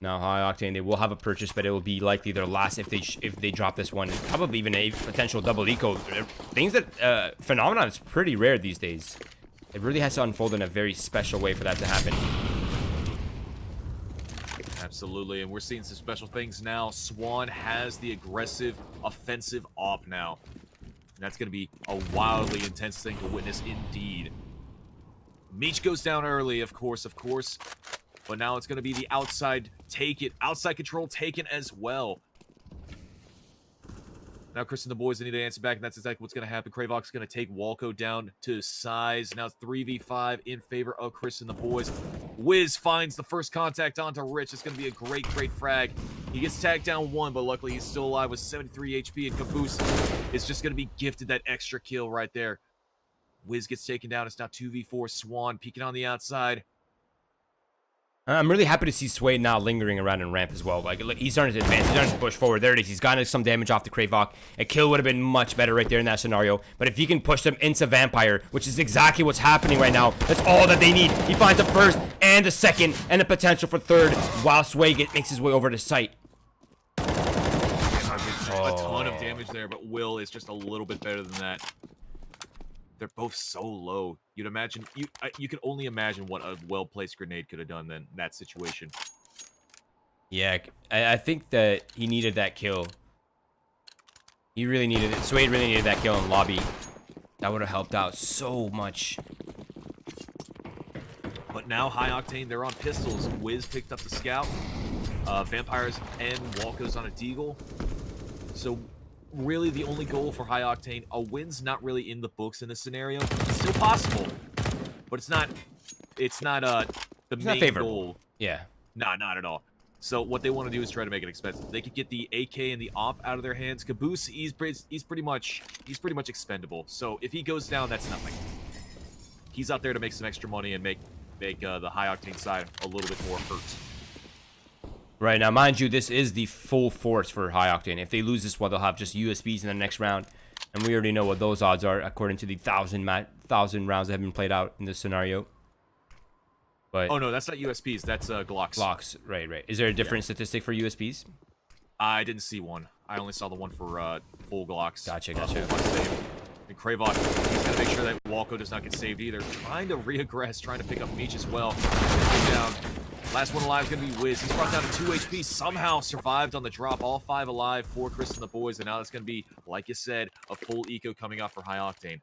Now High Octane, they will have a purchase, but it will be likely their last if they drop this one. Probably even a potential double eco. Things that phenomenon is pretty rare these days. It really has to unfold in a very special way for that to happen. Absolutely, and we're seeing some special things now. Swan has the aggressive, offensive op now. And that's going to be a wildly intense thing to witness indeed. Meech goes down early, of course. But now it's going to be the outside control taken as well. Now Chris and the boys need to answer back, and that's exactly what's going to happen. Kravok's going to take Walco down to size. Now it's 3v5 in favor of Chris and the boys. Wiz finds the first contact onto Rich. It's going to be a great frag. He gets tagged down 1, but luckily he's still alive with 73 HP, and Caboose is just going to be gifted that extra kill right there. Wiz gets taken down. It's now 2v4. Swan peeking on the outside. I'm really happy to see Sway now lingering around in ramp as well. Like, look, he's starting to advance. He's starting to push forward. There it is. He's gotten some damage off the Kravok. A kill would have been much better right there in that scenario. But if he can push them into Vampire, which is exactly what's happening right now, that's all that they need. He finds the first and the second and the potential for third while Sway makes his way over to site. A ton of damage there, but Will is just a little bit better than that. They're both so low. You'd imagine you can only imagine what a well-placed grenade could have done then in that situation. Yeah, I think that he needed that kill. He really needed it. Suede really needed that kill in lobby. That would have helped out so much. But now High Octane, they're on pistols. Wiz picked up the scout. Vampires and Walko's on a deagle. So really the only goal for High Octane, a win's not really in the books in this scenario. It's still possible, but it's not the main goal. Yeah. Nah, not at all. So what they want to do is try to make it expensive. They could get the AK and the op out of their hands. Caboose, he's pretty much expendable. So if he goes down, that's nothing. He's out there to make some extra money and make the High Octane side a little bit more hurt. Right, now mind you, this is the full force for High Octane. If they lose this one, they'll have just USBs in the next round. And we already know what those odds are according to the 1,000 rounds that have been played out in this scenario. But oh no, that's not USBs, that's Glocks. Glocks, right. Is there a different statistic for USBs? I didn't see one. I only saw the one for full Glocks. Gotcha. And Kravok, he's going to make sure that Walko does not get saved either. Trying to reaggress, trying to pick up Meech as well. Down. Last one alive is going to be Wiz. He's brought down to 2 HP. Somehow survived on the drop. All 5 alive for Chris and the boys. And now it's going to be, like you said, a full eco coming off for High Octane.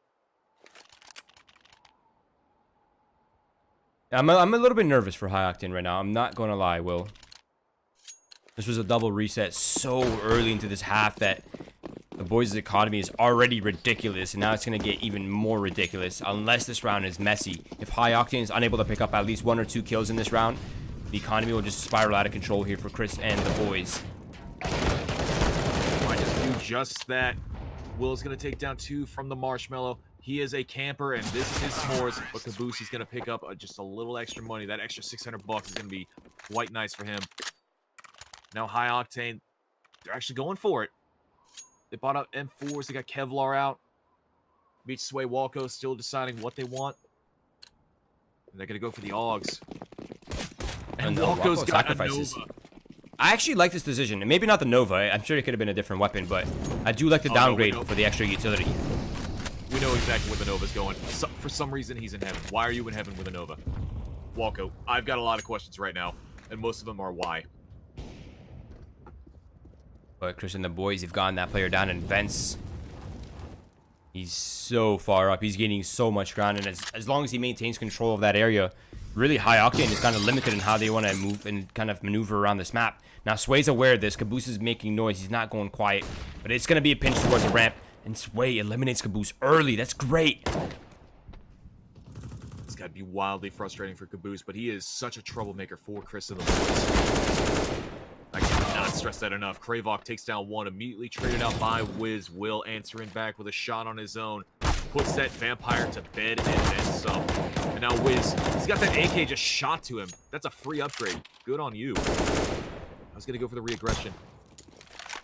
I'm a little bit nervous for High Octane right now. I'm not going to lie, Will. This was a double reset so early into this half that the boys' economy is already ridiculous, and now it's going to get even more ridiculous unless this round is messy. If High Octane is unable to pick up at least 1 or 2 kills in this round, the economy will just spiral out of control here for Chris and the boys. Might just do just that. Will's going to take down 2 from the Marshmallow. He is a camper, and this is his s'mores, but Caboose is going to pick up just a little extra money. That extra $600 is going to be quite nice for him. Now High Octane, they're actually going for it. They bought up M4s. They got Kevlar out. Meech, Sway, Walko still deciding what they want. And they're going to go for the AUGs. And Walko's got sacrifices. A Nova. I actually like this decision. And maybe not the Nova. I'm sure it could have been a different weapon, but I do like the downgrade for the extra utility. We know exactly where the Nova's going. For some reason, he's in heaven. Why are you in heaven with a Nova? Walko, I've got a lot of questions right now, and most of them are why. But Chris and the boys have gotten that player down in vents. He's so far up. He's gaining so much ground, and as long as he maintains control of that area, really High Octane is kind of limited in how they want to move and kind of maneuver around this map. Now Sway's aware of this. Caboose is making noise. He's not going quiet, but it's going to be a pinch towards the ramp. And Sway eliminates Caboose early. That's great. It's got to be wildly frustrating for Caboose, but he is such a troublemaker for Chris and the boys. I cannot stress that enough. Kravok takes down 1, immediately traded out by Wiz. Will answering back with a shot on his own. Puts that Vampire to bed and then some. And now Wiz, he's got that AK just shot to him. That's a free upgrade. Good on you. I was going to go for the re-aggression.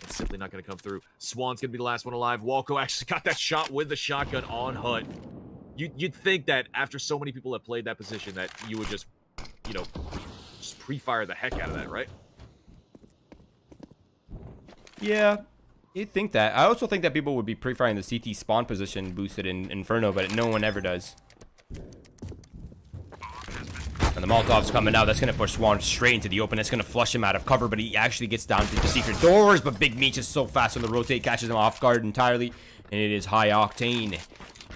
It's simply not going to come through. Swan's going to be the last one alive. Walko actually got that shot with the shotgun on HUD. You'd think that after so many people have played that position that you would just, you know, just pre-fire the heck out of that, right? Yeah, you'd think that. I also think that people would be pre-firing the CT spawn position boosted in Inferno, but no one ever does. And the Molotov's coming out. That's going to push Swan straight into the open. That's going to flush him out of cover, but he actually gets down through the secret doors. But Big Meech is so fast on the rotate, catches him off guard entirely. And it is High Octane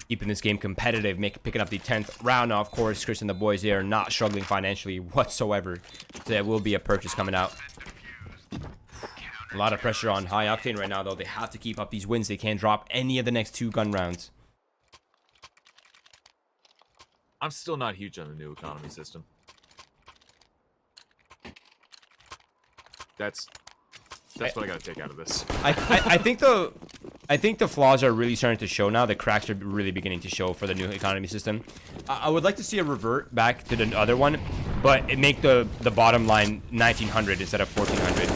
keeping this game competitive, picking up the 10th round. Now, of course, Chris and the boys, they are not struggling financially whatsoever. So there will be a purchase coming out. A lot of pressure on High Octane right now, though. They have to keep up these wins. They can't drop any of the next 2 gun rounds. I'm still not huge on the new economy system. That's what I gotta take out of this. I think the flaws are really starting to show now. The cracks are really beginning to show for the new economy system. I would like to see a revert back to the other one, but it make the bottom line 1900 instead of 1400.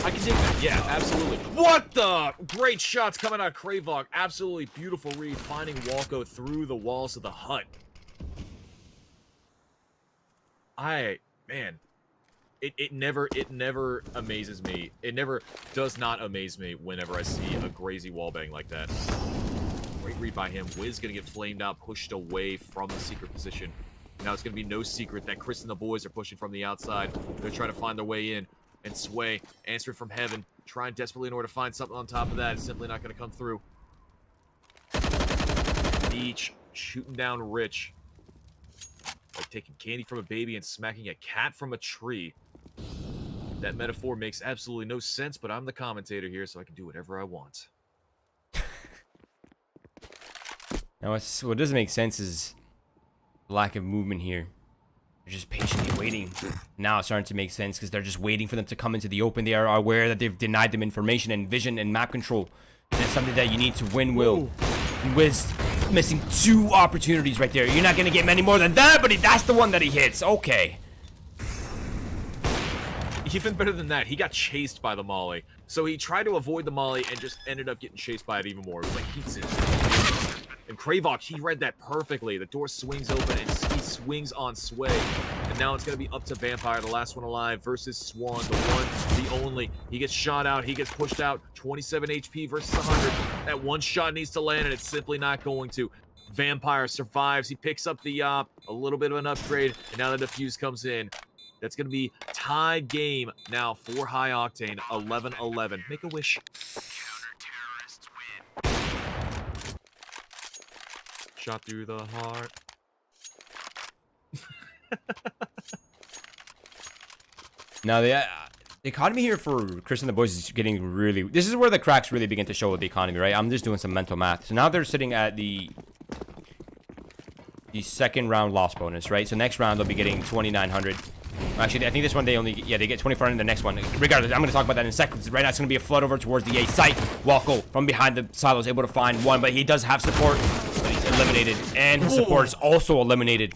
I can dig that. Yeah, absolutely. What the? Great shots coming out of Kravok. Absolutely beautiful read, finding Walko through the walls of the hut. Man, it never amazes me. It never does not amaze me whenever I see a crazy wallbang like that. Great read by him. Wiz gonna get flamed out, pushed away from the secret position. Now it's gonna be no secret that Chris and the boys are pushing from the outside. They're trying to find their way in. And Sway, answering from heaven, trying desperately in order to find something on top of that. It's simply not gonna come through. Beach shooting down Rich. Like taking candy from a baby and smacking a cat from a tree. That metaphor makes absolutely no sense, but I'm the commentator here, so I can do whatever I want. Now, what doesn't make sense is lack of movement here. They're just patiently waiting. Now it's starting to make sense because they're just waiting for them to come into the open. They are aware that they've denied them information and vision and map control. And it's something that you need to win, Will. And Wiz missing 2 opportunities right there. You're not going to get many more than that, but that's the one that he hits. Okay. Even better than that, he got chased by the molly. So he tried to avoid the molly and just ended up getting chased by it even more. It was like heat sensor. And Kravok, he read that perfectly. The door swings open and he swings on Sway. And now it's going to be up to Vampire, the last one alive, versus Swan, the one, the only. He gets shot out. He gets pushed out. 27 HP versus 100. That one shot needs to land, and it's simply not going to. Vampire survives. He picks up the a little bit of an upgrade, and now the defuse comes in. That's going to be tied game now for High Octane, 11-11. Make a wish. Shot through the heart. Now, the economy here for Chris and the boys is getting really... This is where the cracks really begin to show with the economy, right? I'm just doing some mental math. So now they're sitting at the second round loss bonus, right? So next round they'll be getting 2,900. Actually, I think this one they get 2,400 in the next one. Regardless, I'm going to talk about that in a second. Right now it's going to be a flood over towards the A site. Walko from behind the silos able to find one, but he does have support. But he's eliminated, and his support is also eliminated.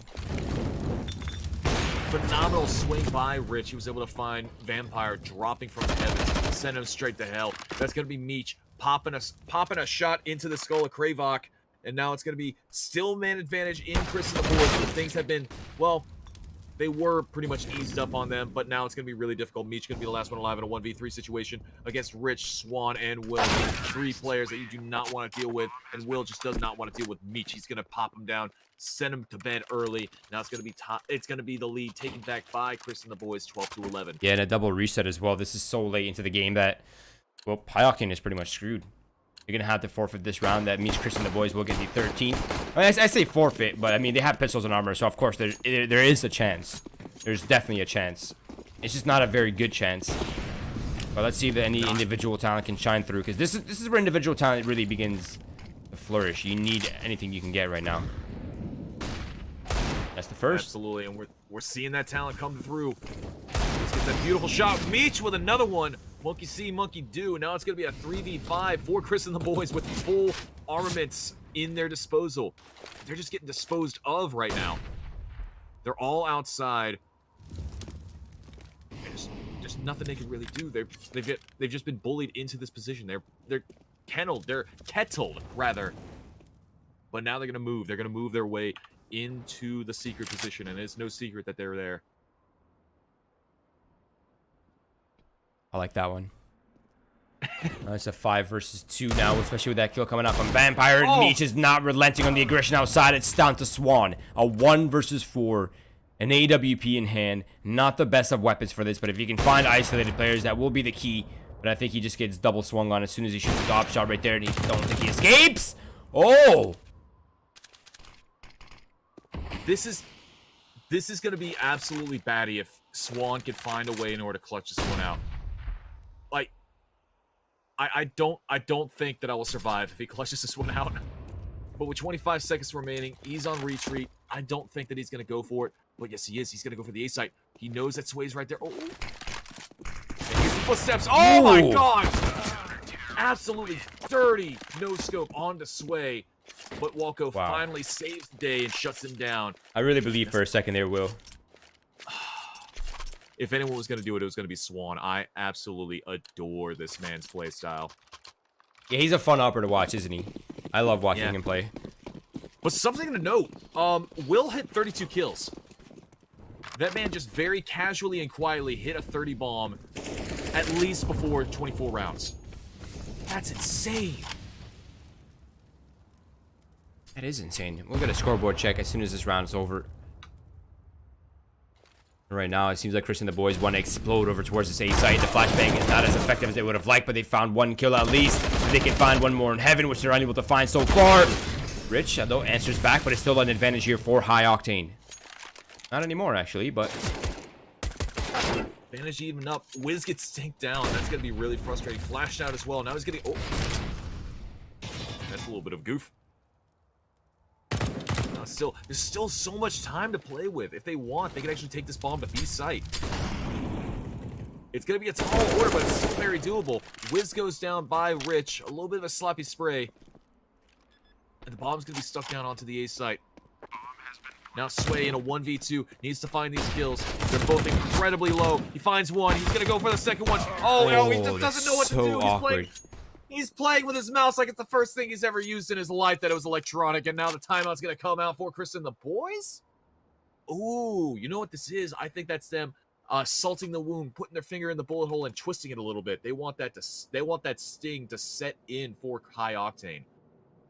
Phenomenal swing by Rich. He was able to find Vampire dropping from the heavens, send him straight to hell. That's going to be Meech popping a shot into the skull of Kravok, and now it's going to be still man advantage in Chris and the boys. But things have been, well, they were pretty much eased up on them, but now it's going to be really difficult. Meech going to be the last one alive in a 1v3 situation against Rich, Swan, and Will. 3 players that you do not want to deal with, and Will just does not want to deal with Meech. He's going to pop him down, send him to bed early. Now it's going to be the lead taken back by Chris and the boys, 12-11. Yeah, and a double reset as well. This is so late into the game that, well, High Octane is pretty much screwed. You're going to have to forfeit this round. That means Chris and the boys will get the 13th. I mean, I say forfeit, but I mean, they have pistols and armor, so of course there is a chance. There's definitely a chance. It's just not a very good chance. But let's see if any individual talent can shine through, because this is where individual talent really begins to flourish. You need anything you can get right now. That's the first. Absolutely, and we're seeing that talent come through. Let's get that beautiful shot. Meech with another one. Monkey see, monkey do. Now it's going to be a 3v5 for Chris and the boys with full armaments in their disposal. They're just getting disposed of right now. They're all outside. There's nothing they can really do. They've just been bullied into this position. They're kettled rather. But now they're going to move. They're going to move their way into the secret position, and it's no secret that they're there. I like that one. It's a 5 versus 2 now, especially with that kill coming out from Vampire. Oh. Meech is not relenting on the aggression outside. It's down to Swan. A 1 versus 4. An AWP in hand. Not the best of weapons for this, but if you can find isolated players, that will be the key. But I think he just gets double swung on as soon as he shoots his op shot right there, and he don't think he escapes. Oh! This is going to be absolutely batty if Swan can find a way in order to clutch this one out. Like, I don't think that I will survive if he clutches this one out. But with 25 seconds remaining, he's on retreat. I don't think that he's going to go for it. But yes, he is. He's going to go for the A site. He knows that Sway's right there. Oh. footsteps. Oh my Ooh. god! Absolutely dirty no-scope onto Sway. But Walko finally saves the day and shuts him down. I really believe for a second there, Will. If anyone was going to do it, it was going to be Swan. I absolutely adore this man's playstyle. Yeah, he's a fun opera to watch, isn't he? I love watching him play. But something to note, Will hit 32 kills. That man just very casually and quietly hit a 30 bomb at least before 24 rounds. That's insane. That is insane. We'll get a scoreboard check as soon as this round is over. Right now, it seems like Chris and the boys want to explode over towards this A site. The flashbang is not as effective as they would have liked, but they found one kill at least. They can find one more in heaven, which they're unable to find so far. Rich, though, answers back, but it's still an advantage here for High Octane. Not anymore, actually, but... Advantage even up. Wiz gets stinked down. That's going to be really frustrating. Flashed out as well. Now he's getting... Oh. That's a little bit of goof. There's still so much time to play with. If they want, they can actually take this bomb to B site. It's going to be a tall order, but it's still very doable. Wiz goes down by Rich. A little bit of a sloppy spray. And the bomb's going to be stuck down onto the A site. Now Sway in a 1v2 needs to find these kills. They're both incredibly low. He finds one. He's going to go for the second one. Oh, no, he just doesn't know what to do. Awkward. He's playing with his mouse like it's the first thing he's ever used in his life that it was electronic, and now the timeout's going to come out for Chris and the boys? Ooh, you know what this is? I think that's them salting the wound, putting their finger in the bullet hole and twisting it a little bit. They want that sting to set in for High Octane.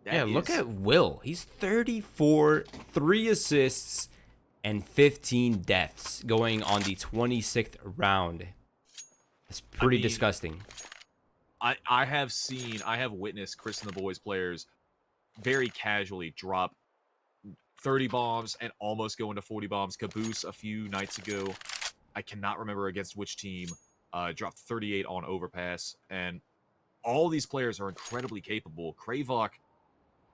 Look at Will. He's 34, 3 assists, and 15 deaths going on the 26th round. That's pretty disgusting. I have witnessed Chris and the boys players very casually drop 30 bombs and almost go into 40 bombs. Caboose a few nights ago, I cannot remember against which team, dropped 38 on Overpass. And all these players are incredibly capable. Kravok,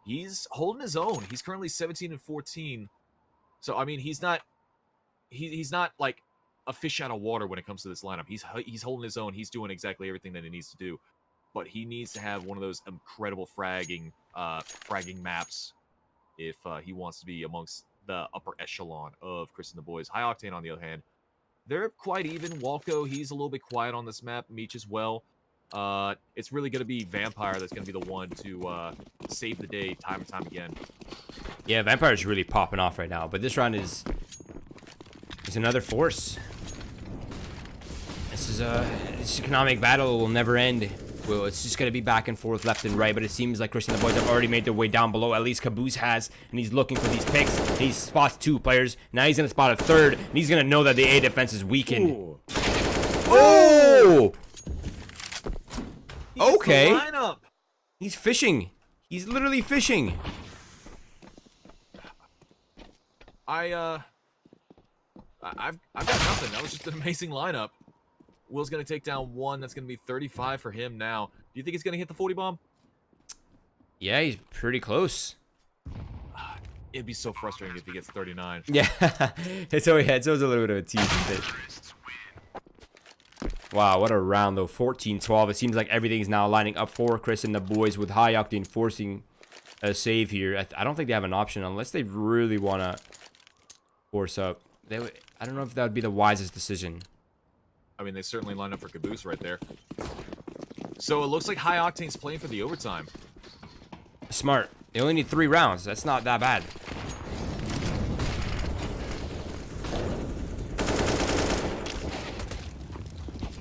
he's holding his own. He's currently 17 and 14. So, I mean, he's not like a fish out of water when it comes to this lineup. He's holding his own. He's doing exactly everything that he needs to do. But he needs to have one of those incredible fragging maps if he wants to be amongst the upper echelon of Chris and the boys. High Octane, on the other hand, they're quite even. Walko, he's a little bit quiet on this map. Meech as well. It's really going to be Vampire that's going to be the one to save the day time and time again. Yeah, Vampire's really popping off right now, but this round is another force. This economic battle will never end. Well, it's just going to be back and forth, left and right, but it seems like Chris and the boys have already made their way down below. At least Caboose has, and he's looking for these picks. He spots 2 players. Now he's going to spot a 3rd, and he's going to know that the A defense is weakened. Ooh. Oh! Okay. He's fishing. He's literally fishing. I've got nothing. That was just an amazing lineup. Will's going to take down 1. That's going to be 35 for him now. Do you think he's going to hit the 40 bomb? Yeah, he's pretty close. It'd be so frustrating if he gets 39. Yeah, it's always a little bit of a tease with it. Wow, what a round though. 14-12. It seems like everything's now lining up for Chris and the boys with High Octane forcing a save here. I don't think they have an option unless they really want to force up. I don't know if that would be the wisest decision. I mean, they certainly line up for Caboose right there. So it looks like High Octane's playing for the overtime. Smart. They only need 3 rounds. That's not that bad.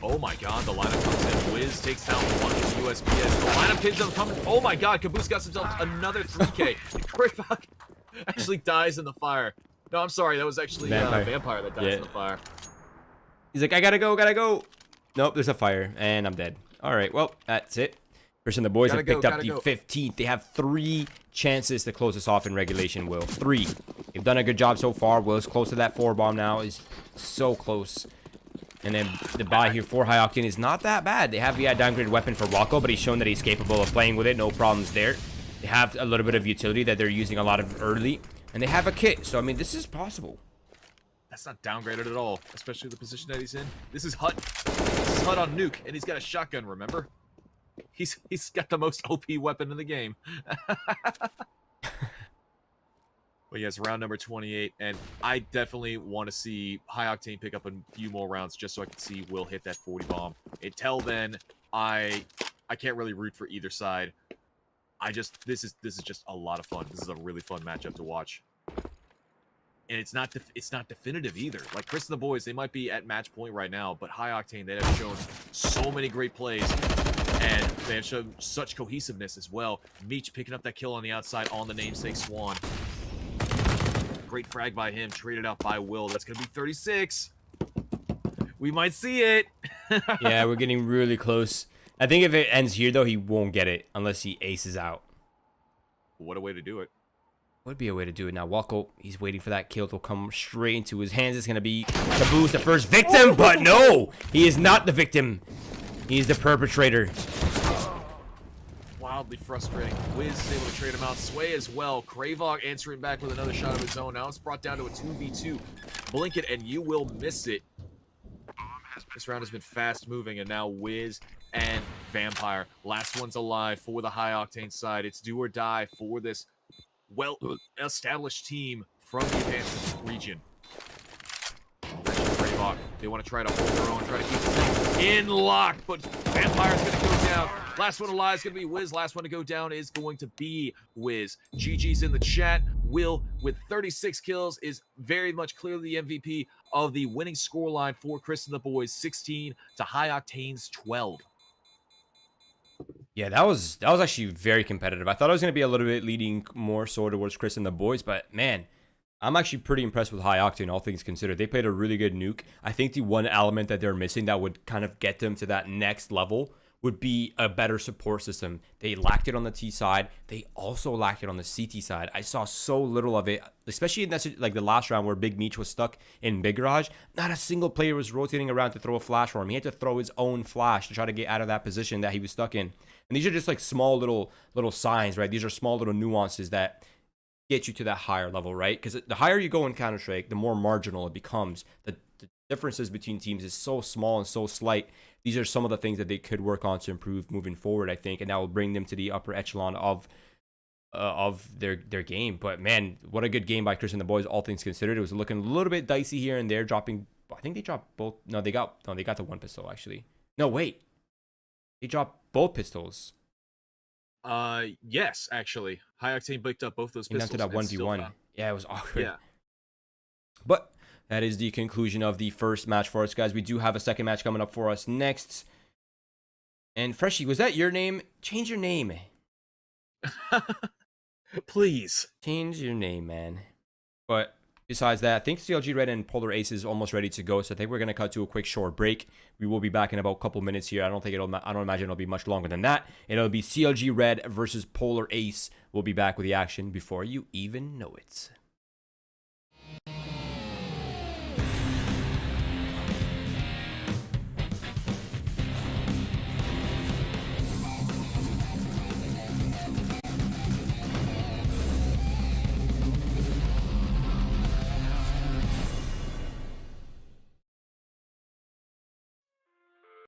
Oh my god, the lineup comes in. Wiz takes down one of the USPS. The lineup kids are coming. Oh my god, Caboose got himself another 3K. Kravok actually dies in the fire. No, I'm sorry. That was actually Vampire that dies in the fire. He's like, I gotta go. Nope, there's a fire, and I'm dead. All right, well, that's it. Chris and the boys have picked up the 15th. They have 3 chances to close this off in regulation, Will. 3. They've done a good job so far. Will's close to that 4 bomb now. Is so close. And then the buy here for High Octane is not that bad. They have the downgraded weapon for Walko, but he's shown that he's capable of playing with it. No problems there. They have a little bit of utility that they're using a lot of early. And they have a kit. So, I mean, this is possible. That's not downgraded at all, especially the position that he's in. This is Hut. This is HUD on Nuke, and he's got a shotgun, remember? He's got the most OP weapon in the game. But yes, round number 28, and I definitely want to see High Octane pick up a few more rounds just so I can see Will hit that 40 bomb. Until then, I can't really root for either side. This is just a lot of fun. This is a really fun matchup to watch. And it's not definitive either. Like Chris and the boys, they might be at match point right now, but High Octane, they have shown so many great plays, and they have shown such cohesiveness as well. Meech picking up that kill on the outside on the namesake Swan. Great frag by him, traded out by Will. That's gonna be 36. We might see it. Yeah, we're getting really close. I think if it ends here, though, he won't get it unless he aces out. What a way to do it. Would be a way to do it. Now, Walko, he's waiting for that kill to come straight into his hands. It's going to be Caboose, the first victim, but no! He is not the victim. He's the perpetrator. Wildly frustrating. Wiz is able to trade him out. Sway as well. Kravog answering back with another shot of his own. Now it's brought down to a 2v2. Blink it and you will miss it. This round has been fast moving, and now Wiz and Vampire. Last one's alive for the High Octane side. It's do or die for this well-established team from the advanced region. Kravog, they want to try to hold their own, try to keep this thing in lock, but Vampire's going to go down. Last one alive is going to be Wiz. Last one to go down is going to be Wiz. GG's in the chat. Will, with 36 kills, is very much clearly the MVP of the winning scoreline for Chris and the boys, 16 to High Octane's 12. Yeah, that was actually very competitive. I thought I was going to be a little bit leading more so towards Chris and the boys, but man, I'm actually pretty impressed with High Octane, all things considered. They played a really good nuke. I think the one element that they're missing that would kind of get them to that next level would be a better support system. They lacked it on the T side. They also lacked it on the CT side. I saw so little of it, especially in that, like the last round where Big Meech was stuck in Big Garage. Not a single player was rotating around to throw a flash for him. He had to throw his own flash to try to get out of that position that he was stuck in. And these are just like small little signs, right? These are small little nuances that get you to that higher level, right? Because the higher you go in Counter-Strike, the more marginal it becomes. The differences between teams is so small and so slight. These are some of the things that they could work on to improve moving forward, I think, and that will bring them to the upper echelon of their game. But man, what a good game by Chris and the boys, all things considered. It was looking a little bit dicey here and there, dropping. I think they dropped both. No, they got the one pistol actually. No, wait, they dropped both pistols. Yes, actually, High Octane picked up both those pistols. Down to that 1v1. Yeah, it was awkward. Yeah, but that is the conclusion of the first match for us, guys. We do have a second match coming up for us next. And Freshie, was that your name? Change your name. please Change your name, man. But besides that, I think CLG Red and Polar Ace is almost ready to go. So I think we're gonna cut to a quick short break. We will be back in about a couple minutes here. I don't imagine it'll be much longer than that. It'll be CLG Red versus Polar Ace. We'll be back with the action before you even know it.